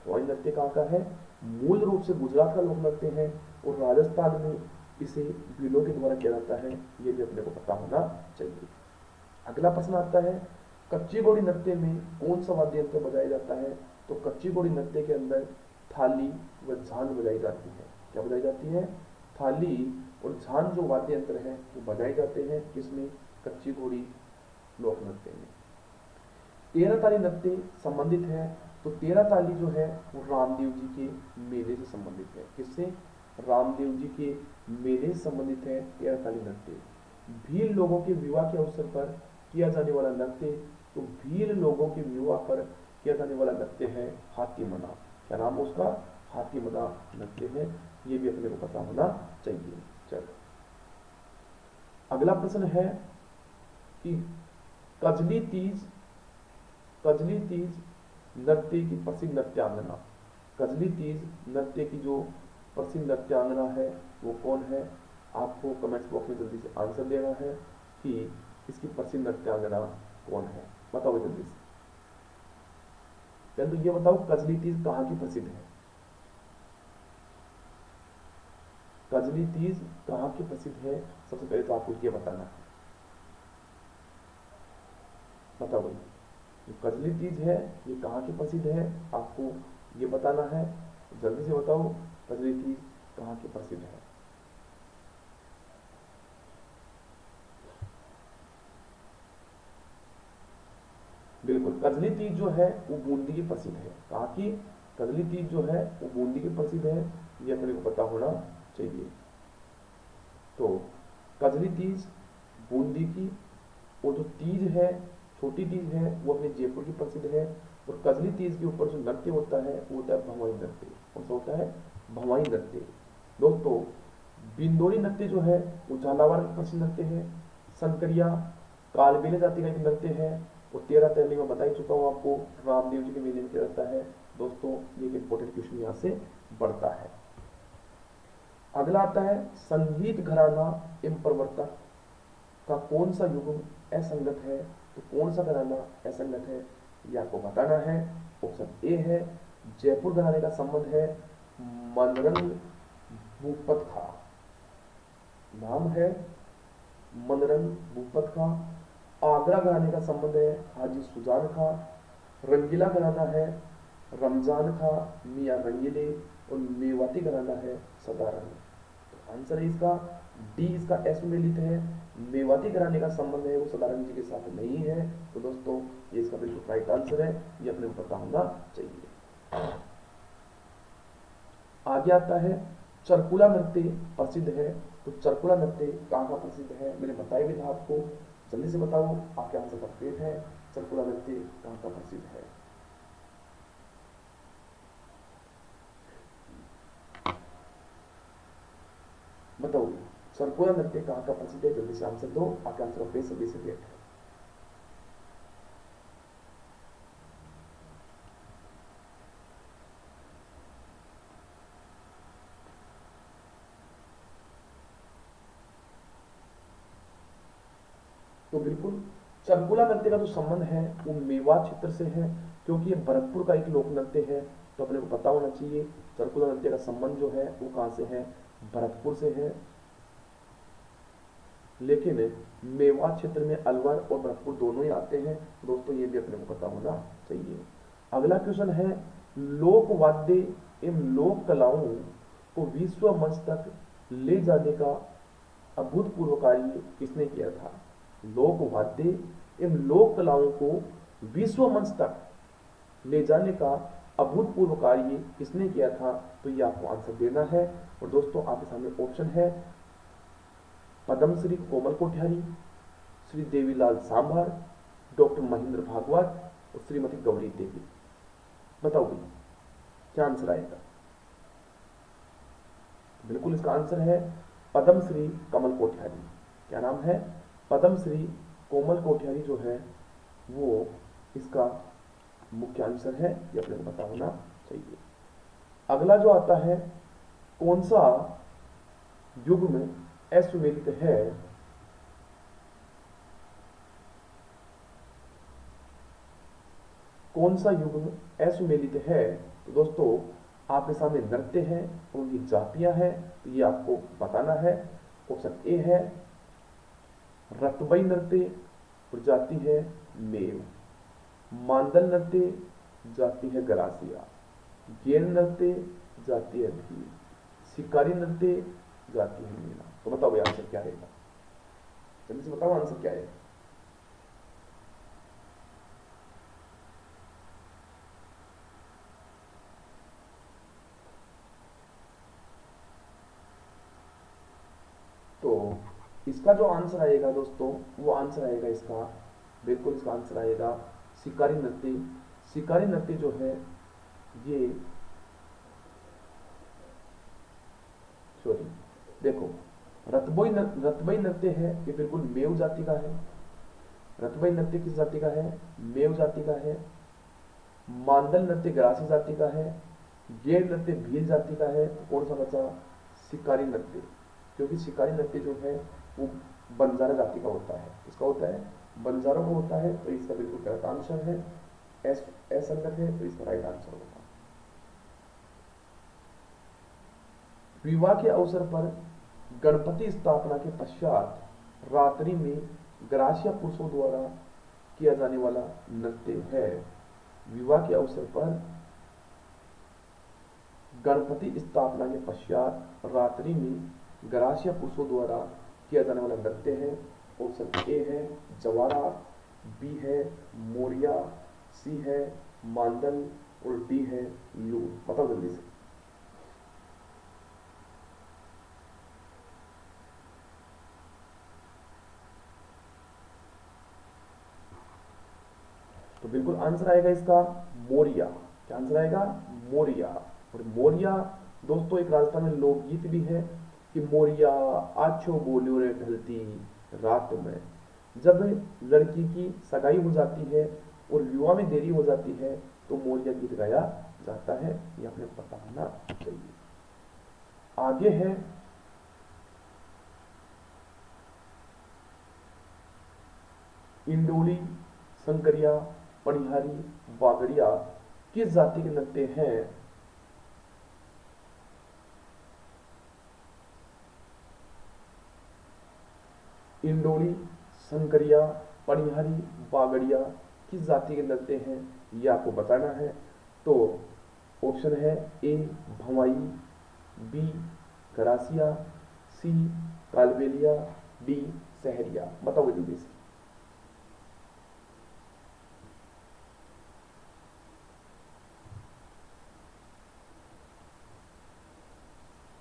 भवाई नृत्य कहाँ का है? मूल रूप से गुजरात का लोक नृत्य है, और राजस्थान में इसे भीलों के द्वारा किया जाता है। ये भी अपने को पता होना चाहिए। अगला प्रश्न आता है कच्ची घोड़ी नृत्य में कौन सा वाद्य यंत्र बजाया जाता है? तो कच्ची घोड़ी नृत्य के अंदर थाली व झांझ बजाई जाती है। क्या बजाई जाती है? थाली और झांझ जो वाद्य यंत्र है वो बजाए जाते हैं। किसमें? कच्ची घोड़ी लोक नृत्य में। तेरह ताली नृत्य संबंधित है, तो तेरह ताली जो है वो रामदेव जी के मेले से संबंधित है। किससे? रामदेव जी के मेले से संबंधित है तेरह ताली नृत्य। भील लोगों के विवाह के अवसर पर किया जाने वाला नृत्य, तो भील लोगों के विवाह पर किया जाने वाला नृत्य है हाथी मना। क्या नाम उसका? हाथी मदा नृत्य है, ये भी अपने को पता होना चाहिए। चलो अगला प्रश्न है कि कजली तीज, कजली तीज नृत्य की प्रसिद्ध नृत्यांगना, कजली तीज नृत्य की जो प्रसिद्ध नृत्यांगना है वो कौन है? आपको कमेंट्स बॉक्स में जल्दी से आंसर देना है कि इसकी प्रसिद्ध नृत्यांगना कौन है, बताओ जल्दी से। पहले तो ये बताओ कजली तीज कहाँ की प्रसिद्ध है, कजली तीज कहाँ की प्रसिद्ध है? सबसे पहले तो आपको ये बताना है, बताओ भाई जो कजली तीज है ये कहाँ की प्रसिद्ध है, आपको ये बताना है। जल्दी से बताओ कजली तीज कहाँ की प्रसिद्ध है। बिल्कुल, कजली तीज जो है वो बूंदी की प्रसिद्ध है। कहाँ की? कजली तीज जो है वो बूंदी की प्रसिद्ध है, ये अपने को पता होना चाहिए। तो कजली तीज बूंदी की, और जो तीज है छोटी तीज है वो अपने जयपुर की प्रसिद्ध है। और कजली तीज के ऊपर जो नृत्य होता है वो होता है भंवरी नृत्य। कौन सा होता है? भंवरी नृत्य। दोस्तों बिंदोरी नृत्य जो है वो झालावाड़ का प्रसिद्ध नृत्य है। संकरिया कालबेलिया जाति का एक नृत्य है, और 13 पहले मैं बता ही चुका हूँ आपको, रामदेव जी के मेले में किया जाता है। दोस्तों ये एक इंपॉर्टेंट क्वेश्चन यहाँ से बढ़ता है। अगला आता है संगीत घराना एवं प्रवर्तक का कौन सा युग्म असंगत है? तो कौन सा घराना असंगत है ये आपको बताना है। ऑप्शन ए है जयपुर घराने का संबंध है मनरंग भूपत खा, नाम है मनरंग भूपत खा। आगरा घराने का संबंध है हाजी सुजान खा। रंगीला घराना है रमजान खा मियाँ रंगीले। और मेवाती घराना है सदारंग। तो आंसर है इसका डी, इसका एस में लिखित है। मेवाती घराने का संबंध है वो सदारंग जी के साथ नहीं है। तो दोस्तों ये इसका बिल्कुल राइट आंसर है, ये अपने को पता होना चाहिए। आगे आता है चरकुला नृत्य प्रसिद्ध है। तो चरकुला नृत्य कहाँ का प्रसिद्ध है? मैंने बताया भी था आपको, जल्दी से बताओ आपके आंसर कंप्लीट है। चरकुला नृत्य कहाँ का प्रसिद्ध है? बताओ चरकुला नृत्य कहाँ का प्रसिद्ध है? जल्दी से आंसर दो, आपके आंसर का जल्दी से वेट है। तो बिल्कुल चरकुला नृत्य का जो संबंध है वो मेवात क्षेत्र से है, क्योंकि ये भरतपुर का एक लोक नृत्य है। तो अपने को पता होना चाहिए चरकुला नृत्य का संबंध जो है वो कहाँ से है? भरतपुर से है। लेकिन मेवात क्षेत्र में अलवर और भरतपुर दोनों ही आते हैं। दोस्तों ये भी अपने को पता होना चाहिए। अगला क्वेश्चन है लोक वाद्य एवं लोक कलाओं को विश्व मंच तक ले जाने का अभूतपूर्व कार्य किसने किया था? लोक वाद्य एवं लोक कलाओं को विश्व मंच तक ले जाने का अभूतपूर्व कार्य किसने किया था? तो ये आपको आंसर देना है। और दोस्तों आपके सामने ऑप्शन है पद्मश्री कोमल कोठियारी, श्री देवीलाल सांभर, डॉक्टर महेंद्र भागवत और श्रीमती गौरी देवी। बताओ भाई क्या आंसर आएगा? बिल्कुल इसका आंसर है पद्मश्री कमल कोठियारी। क्या नाम है? पद्मश्री कोमल कोठियारी जो है वो इसका मुख्य आंसर है, ये अपने को पता होना चाहिए। अगला जो आता है कौन सा युग में असुमेलित है? कौन सा युग में असुमेलित है? तो दोस्तों आपके सामने नृत्य है, उनकी जातियां हैं, तो ये आपको बताना है। ऑप्शन ए है रतबई नृत्य, प्रजाति है मेव। मांदल नृत्य, जाति है गरासिया। गेर नृत्य, जाति है भील। शिकारी नृत्य, जाति है मीना। तो बताओ ये आंसर क्या रहेगा? जल्दी से बताओ आंसर क्या है। तो इसका जो आंसर आएगा दोस्तों वो आंसर आएगा इसका, बिल्कुल इसका आंसर आएगा शिकारी नृत्य। शिकारी नृत्य जो है ये रतबई नृत्य है, ये बिल्कुल मेव जाति का है। रतबई नृत्य किस जाति का है? मेव जाति का है। मांडल नृत्य ग्रासी जाति का है। गेर नृत्य भील जाति का है। तो कौन सा बचा? शिकारी नृत्य, क्योंकि शिकारी नृत्य जो है वो बंजारा जाति का होता है। किसका होता है? बंजारों का होता है। तो इसका बिल्कुल करेक्ट आंसर है असंगत है, तो इसका राइट आंसर होगा। विवाह के अवसर पर गणपति स्थापना के पश्चात रात्रि में ग्रासिया पुरुषों द्वारा किया जाने वाला नृत्य है। विवाह के अवसर पर गणपति स्थापना के पश्चात रात्रि में ग्रासिया पुरुषों द्वारा किया जाने वाला नृत्य है। ऑप्शन ए है जवारा, बी है मोरिया, सी है मांडल और डी है लूट। बताओ जल्दी से। तो बिल्कुल आंसर आएगा इसका मोरिया। क्या आंसर आएगा? मोरिया। और मोरिया दोस्तों एक राजस्थान में लोकगीत भी है कि मोरिया आछो बोलियो रे ढलती रात में। जब लड़की की सगाई हो जाती है और विवाह में देरी हो जाती है तो मोरिया गीत गाया जाता है। ये आपने पता होना चाहिए। आगे है इंडोली, संकरिया, पनिहारी, वागड़िया किस जाति के नृत्य हैं? इंडोली, संकरिया, पनिहारी, वागड़िया किस जाति के नृत्य हैं, ये आपको बताना है। तो ऑप्शन है ए भवाई, बी गरासिया, सी कालबेलिया, डी सहरिया। बताओ जल्दी से।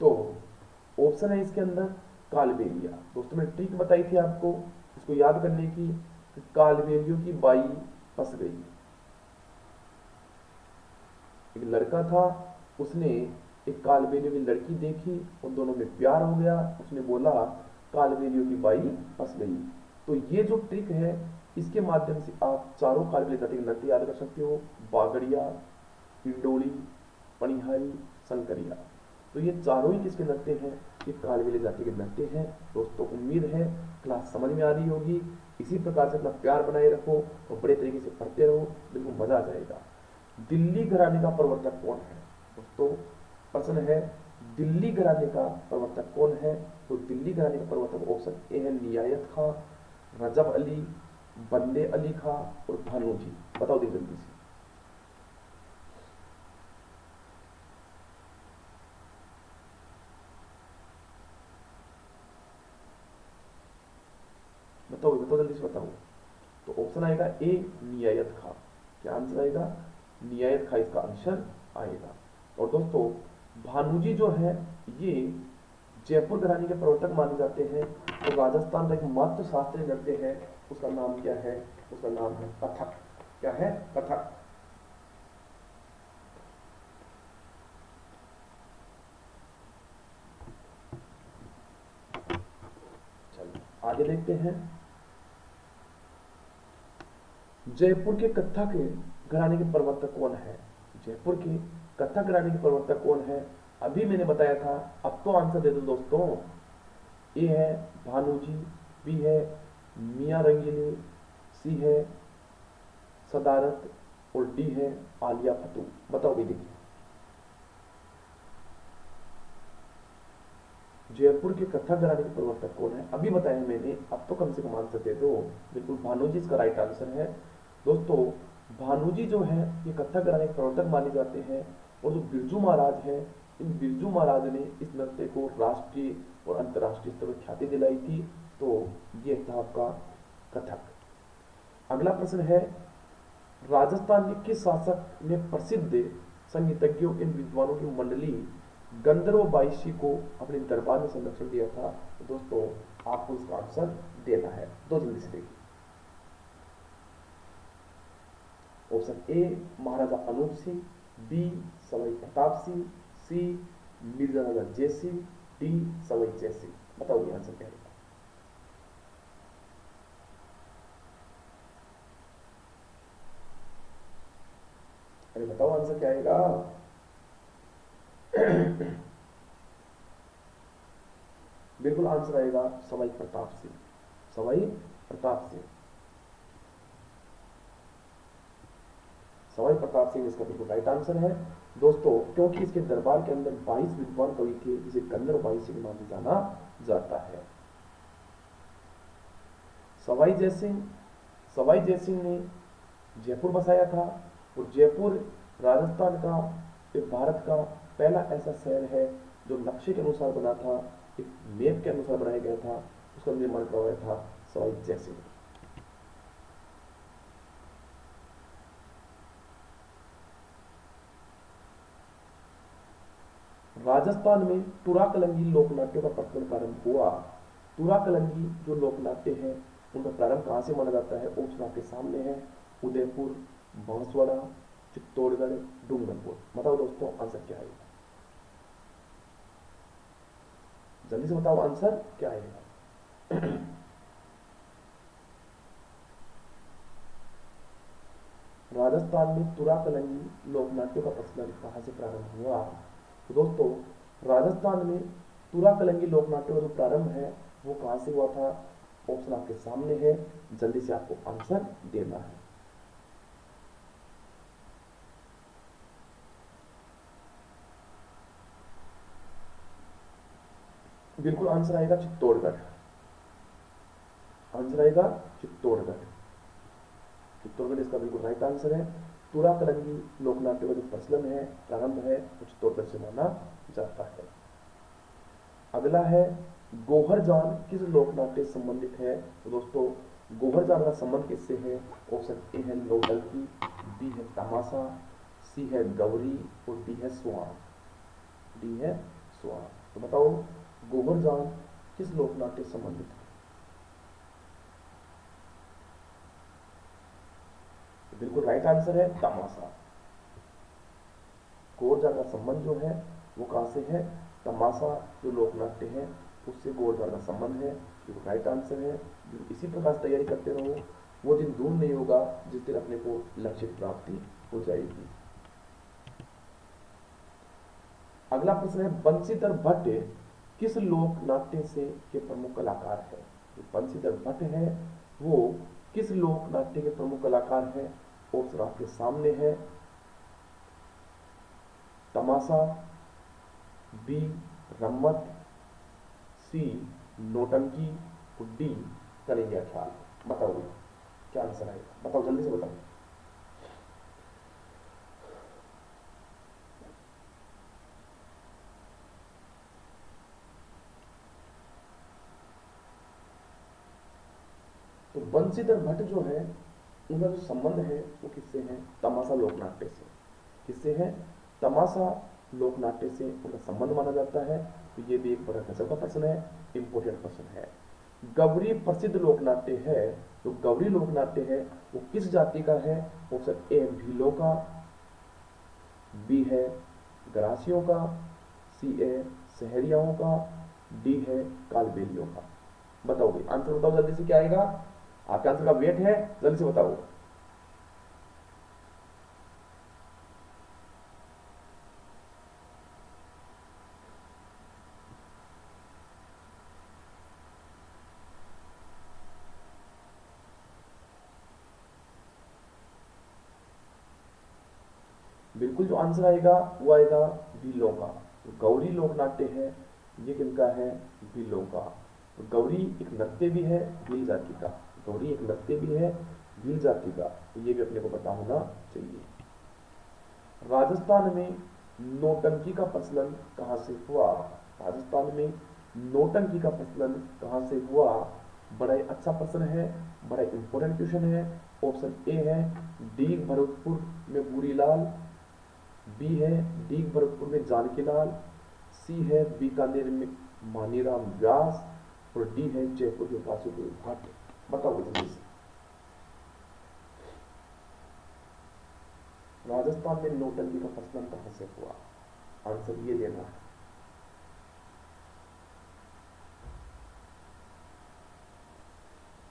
तो ऑप्शन है इसके अंदर कालबेलिया। दोस्तों मैंने ट्रिक बताई थी आपको इसको याद करने की, कालबेलियों की बाई फंस गई। एक लड़का था, उसने एक कालबेलियों की लड़की देखी और दोनों में प्यार हो गया। उसने बोला कालबेलियों की बाई फंस गई। तो ये जो ट्रिक है इसके माध्यम से आप चारों कालबेलिया जाति के नृत्य याद कर सकते हो। बागड़िया, इंडोली, पनिहारी, संकरिया। तो ये चारों ही किसके नृत्य हैं? ये कालबेलिया जाति के नृत्य हैं। दोस्तों उम्मीद है क्लास समझ में आ रही होगी। इसी प्रकार से अपना प्यार बनाए रखो और बड़े तरीके से पढ़ते रहो, बिल्कुल मजा आ जाएगा। दिल्ली घराने का प्रवर्तक कौन है? दोस्तों प्रश्न है दिल्ली घराने का प्रवर्तक कौन है? तो दिल्ली घराने का प्रवर्तक ऑप्शन ए है नियायत खां, रजब अली, बंदे अली खां और भानु जी। बताओ दी जल्दी से। बताओ बताओ जल्दी से बताओ। तो ऑप्शन आएगा ए नियायत खां। क्या आंसर आएगा? नियायत खां इसका आंसर आएगा। और दोस्तों भानुजी जो है ये जयपुर घराने के प्रवर्तक माने जाते हैं। तो राजस्थान का एक मात्र शास्त्रीय नृत्य है, उसका नाम क्या है? उसका नाम है कथक। क्या है? कथक। चलिए आगे देखते हैं। जयपुर के कथक घराने के प्रवर्तक कौन है? जयपुर के कथक घराने के प्रवर्तक कौन है? अभी मैंने बताया था, अब तो आंसर दे दो दोस्तों। ए है भानुजी, बी है मियां रंगीली, सी है सदारत और डी है आलिया फतू। बताओ भी देखिए। जयपुर के कथक घराने के प्रवर्तक कौन है? अभी बताया मैंने, अब तो कम से कम आंसर दे दो। बिल्कुल भानुजी इसका राइट आंसर है। दोस्तों भानुजी जो है ये कथक घराने के प्रवर्तक माने जाते हैं। और जो बिरजू महाराज है, इन बिरजू महाराज ने इस नृत्य को राष्ट्रीय और अंतर्राष्ट्रीय स्तर पर ख्याति दिलाई थी। तो ये था आपका कथक। अगला प्रश्न है राजस्थान के किस शासक ने प्रसिद्ध संगीतज्ञों इन विद्वानों की मंडली गंधर्व बाईशी को अपने दरबार में संरक्षण दिया था? तो दोस्तों आपको इसका आंसर देना है। दो जल्दी से देखिए। Option A Maharaja Anup Singh, B Sawai Pratap Singh, C Mirza Raja Jai Singh, D Sawai Jai Singh. बताओ ये आंसर क्या है? अरे बताओ आंसर क्या आएगा? बिल्कुल आंसर आएगा सवाई प्रताप सिंह। सवाई प्रताप सिंह। सवाई प्रताप सिंह इसका बिल्कुल राइट आंसर है दोस्तों, क्योंकि इसके दरबार के अंदर 22 विद्वान कवि थे जिसे कन्नड़ बाईसी के नाम से जाना जाता है। सवाई जयसिंह सवाई जयसिंह ने जयपुर बसाया था, और जयपुर राजस्थान का, एक भारत का पहला ऐसा शहर है जो नक्शे के अनुसार बना था, एक मैप के अनुसार बनाया गया था, उसका निर्माण करवाया था सवाई जयसिंह। राजस्थान में तुराकलंगी लोकनाट्यों का प्रचलन प्रारंभ हुआ। तुराकलंगी जो लोकनाट्य है उनका प्रारंभ कहां से माना जाता है? ऑप्शन आपके सामने है, उदयपुर, बांसवाड़ा, चित्तौड़गढ़, डूंगरपुर। बताओ दोस्तों आंसर क्या है? जल्दी से बताओ आंसर क्या है? राजस्थान में तुराकलंगी लोकनाट्यों का प्रचलन कहां से प्रारंभ हुआ? तो दोस्तों राजस्थान में तुराकलंगी लोकनाट्यों का जो प्रारंभ है वो कहां से हुआ था? ऑप्शन आपके सामने है, जल्दी से आपको आंसर देना है। बिल्कुल आंसर आएगा चित्तौड़गढ़। आंसर आएगा चित्तौड़गढ़। चित्तौड़गढ़ इसका बिल्कुल राइट आंसर है। तुराकलंगी लोकनाट्य का जो प्रचलन है, प्रारंभ है, वो चित्तौड़गढ़ से माना जाता है। अगला है गोहरजान किस लोकनाट्य से संबंधित है? तो दोस्तों गोहरजान का संबंध किससे है? ऑप्शन ए है नौटंकी, बी है तमाशा, सी है गौरी और डी है स्वान। डी है स्वान। तो बताओ गोहरजान किस लोकनाट्य से संबंधित है? बिल्कुल राइट आंसर है तमाशा। गोरजा का संबंध जो है वो कहां से है? तमाशा जो लोकनाट्य है उससे गोरजा का संबंध है। जो राइट आंसर है। इसी प्रकार से तैयारी करते रहो, वो दिन दूर नहीं होगा जिस दिन अपने को लक्ष्य की प्राप्ति हो जाएगी। अगला प्रश्न है बंशीधर भट्ट किस लोक नाट्य से के प्रमुख कलाकार है? जो बंशीधर भट्ट है वो किस लोक नाट्य के प्रमुख कलाकार है? ऑप्शन आपके सामने है, तमाशा, बी रम्मत, सी नोटंकी और डी कलेजा ख्याल। बताओ क्या आंसर आएगा? बताओ जल्दी से बताओ। तो बंशीधर भट्ट जो है उनका जो संबंध है वो किससे है? तमाशा लोकनाट्य से। किससे है? तमाशा लोकनाट्य से उनका संबंध माना जाता है। तो ये भी एक बड़ा गजब का प्रश्न है, इंपोर्टेंट प्रश्न है। गौरी प्रसिद्ध लोकनाट्य है, जो गौरी लोकनाट्य है वो किस जाति का है? ऑप्शन ए भीलों का, बी है गरासियों का, सी ए सहरियाओं का, डी है कालबेलियों का। बताओ भाई आंसर बताओ जल्दी से क्या आएगा? आपके आंसर का वेट है, जल्दी से बताओ। बिल्कुल जो आंसर आएगा वो आएगा भीलों का। तो गौरी लोकनाट्य है ये किनका है? भीलों का। तो गौरी एक नृत्य भी है भील जाति का। गौरी एक नृत्य भी है भील जाति का, तो ये भी अपने को पता होना चाहिए। राजस्थान में नौटंकी का प्रचलन कहां से हुआ? राजस्थान में नौटंकी का प्रचलन कहां से हुआ? बड़ा ही अच्छा प्रश्न है, बड़ा इंपॉर्टेंट क्वेश्चन है। ऑप्शन ए है डीग भरतपुर में बूरीलाल, बी है डीग भरतपुर में जानकीलाल, सी है बीकानेर में मानीराम व्यास और डी है जयपुर के वासुदेव भट्ट। बताओ जल्दी से। राजस्थान में नौटंकी का प्रचलन कहां से हुआ? आंसर ये देना है।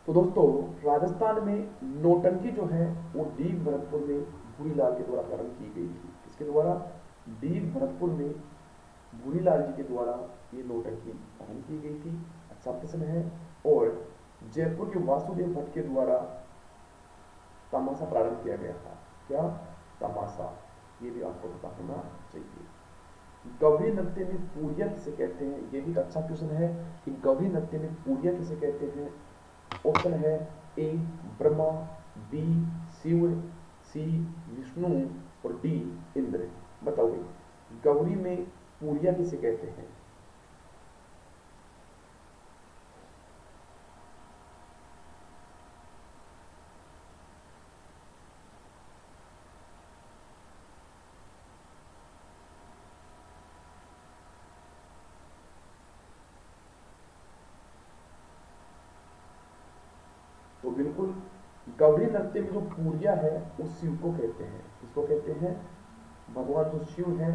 तो दोस्तों राजस्थान में नौटंकी जो है वो डीग भरतपुर में भूरीलाल के द्वारा प्रारंभ की गई थी। किसके द्वारा? डीग भरतपुर में भूरीलाल जी के द्वारा ये नौटंकी प्रारंभ की गई थी। अच्छा प्रश्न है। और जयपुर के वासुदेव भट्ट के द्वारा तमाशा प्रारंभ किया गया था। क्या? तमाशा। ये भी आपको पता होना चाहिए। गौरी नृत्य में पूरिया किसे कहते हैं? ये भी एक अच्छा क्वेश्चन है कि गौरी नृत्य में पूरिया किसे कहते हैं। ऑप्शन है ए ब्रह्मा, बी शिव, सी विष्णु और डी इंद्र। बताओ गौरी में पूरिया किसे कहते हैं? तो बिल्कुल गौरी नृत्य में जो पूरिया है उस शिव को कहते हैं। किसको कहते हैं? भगवान जो शिव हैं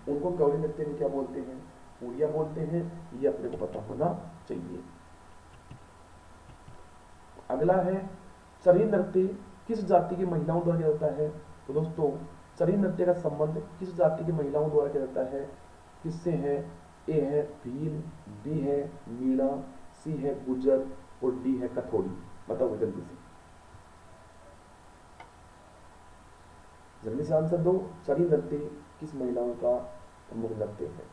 उनको गौरी नृत्य में क्या बोलते हैं? पूरिया बोलते हैं। ये अपने को पता होना चाहिए। अगला है चरी नृत्य किस जाति की महिलाओं द्वारा किया जाता है? तो दोस्तों चरी नृत्य का संबंध किस जाति की महिलाओं द्वारा किया जाता है? किससे है? ए है भील, बी है मीणा, सी है गुजर और डी है कथोड़ी। बताओ जल्दी से, जल्दी से आंसर दो। चरी नृत्य किस महिलाओं का प्रमुख नृत्य है?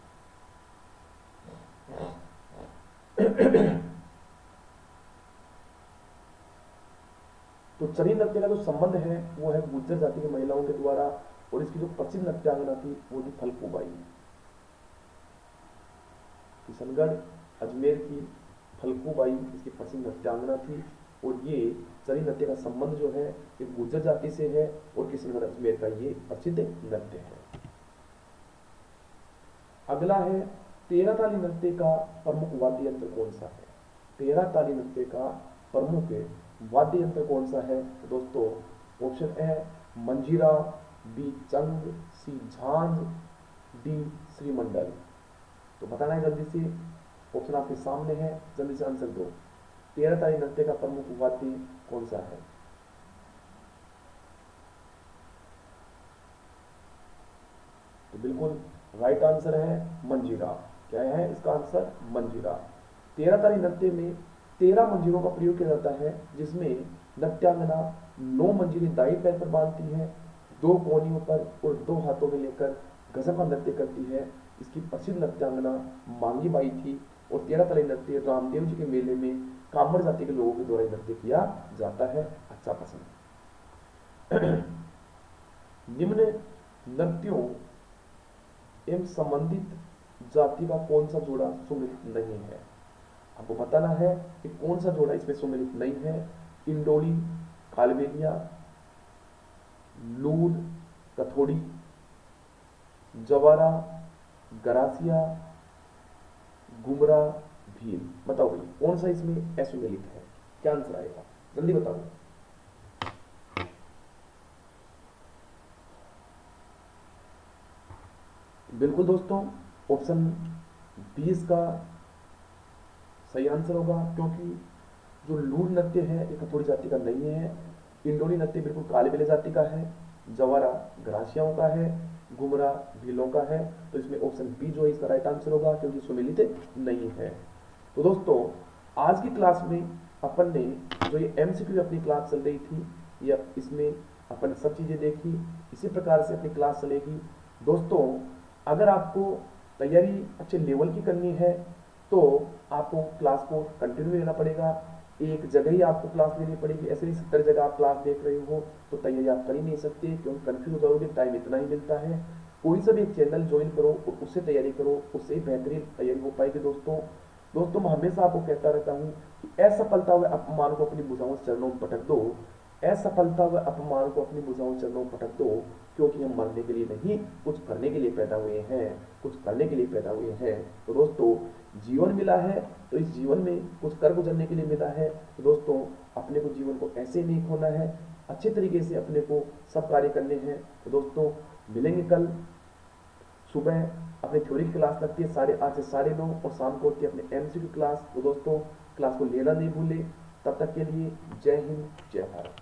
तो चरी नृत्य का जो संबंध है वो है गुर्जर जाति की महिलाओं के द्वारा। और इसकी जो प्रसिद्ध नृत्यांगना थी वो थी फलकूबाई। किशनगढ़ अजमेर की फलकूबाई इसकी प्रसिद्ध नृत्यांगना थी। और ये चरी नृत्य का संबंध जो है ये गुर्जर जाति से है और किशनगढ़ अजमेर का ये प्रसिद्ध नृत्य है। अगला है तेरह ताली नृत्य का प्रमुख वाद्य यंत्र कौन सा है? तेरह ताली नृत्य का प्रमुख वाद्य यंत्र कौन सा है? तो दोस्तों ऑप्शन ए मंजीरा, बी चंग, सी झांझ, डी श्रीमंडल। तो बताना है जल्दी से, ऑप्शन आपके सामने है, जल्दी से आंसर दो। तेरह ताली नृत्य का प्रमुख वाद्य कौन सा है? तो बिल्कुल राइट आंसर है मंजीरा। क्या है इसका आंसर? मंजीरा। तेरह ताली नृत्य में 13 मंजीरों का प्रयोग किया जाता है, जिसमें नृत्यांगना 9 मंजीरी दाई पैर पर बांधती है, 2 कोहनियों पर और 2 हाथों में लेकर गजब का नृत्य करती है। इसकी प्रसिद्ध नृत्यांगना मांगी बाई थी। और 13 ताली नृत्य रामदेव जी के मेले में कामर जाति के लोगों के द्वारा नृत्य किया जाता है। अच्छा पसंद। निम्न नृत्यों एवं संबंधित जाति का कौन सा जोड़ा सुमिलित नहीं है? आपको बताना है कि कौन सा जोड़ा इसमें सुमिलित नहीं है। इंडोली, कालबेलिया, लूर, कथोड़ी, जवारा, गरासिया, गुमरा, भील। बताओ भाई कौन सा इसमें असुमिलित है? क्या आंसर आएगा? जल्दी बताओ। बिल्कुल दोस्तों ऑप्शन 20 का सही आंसर होगा, क्योंकि जो लूर नृत्य है ये कथोड़ी जाति का नहीं है। इंडोली नृत्य बिल्कुल कालेबेले जाति का है। जवारा ग्रासियाओं का है। गुमरा भीलों का है। तो इसमें ऑप्शन बी जो है इसका राइट आंसर होगा, क्योंकि सुमिलित नहीं है। तो दोस्तों आज की क्लास में अपन ने जो ये एमसीक्यू अपनी क्लास चल रही थी, ये इसमें अपन सब चीजें देखी। इसी प्रकार से अपनी क्लास चलेगी। दोस्तों अगर आपको तैयारी अच्छे लेवल की करनी है तो आपको क्लास को कंटिन्यू लेना पड़ेगा। एक जगह ही आपको क्लास लेनी पड़ेगी। ऐसे नहीं 70 जगह आप क्लास देख रहे हो तो तैयारी आप कर ही नहीं सकते, क्योंकि कंफ्यूज हो जाओगे। टाइम इतना ही मिलता है। कोई सा भी एक चैनल ज्वाइन करो और उससे तैयारी करो, उससे ही बेहतरीन तैयारी हो पाएगी। दोस्तों मैं हमेशा आपको कहता रहता हूँ कि असफलता व अपमान को अपनी भुजाओं से चरणों में पटक दो। असफलता व अपमान को अपनी भुजाओं से चरणों में पटक दो, क्योंकि हम मरने के लिए नहीं, कुछ करने के लिए पैदा हुए हैं। कुछ करने के लिए पैदा हुए हैं। तो दोस्तों जीवन मिला है तो इस जीवन में कुछ कर गुजरने के लिए मिला है। तो दोस्तों अपने को जीवन को ऐसे नहीं खोना है, अच्छे तरीके से अपने को सब कार्य करने हैं। तो दोस्तों मिलेंगे कल सुबह। अपनी थ्योरी की क्लास लगती है 8:30 से 9:30 और शाम को होती है अपने एमसीक्यू क्लास। तो दोस्तों क्लास को लेना नहीं भूले। तब तक के लिए जय हिंद, जय भारत।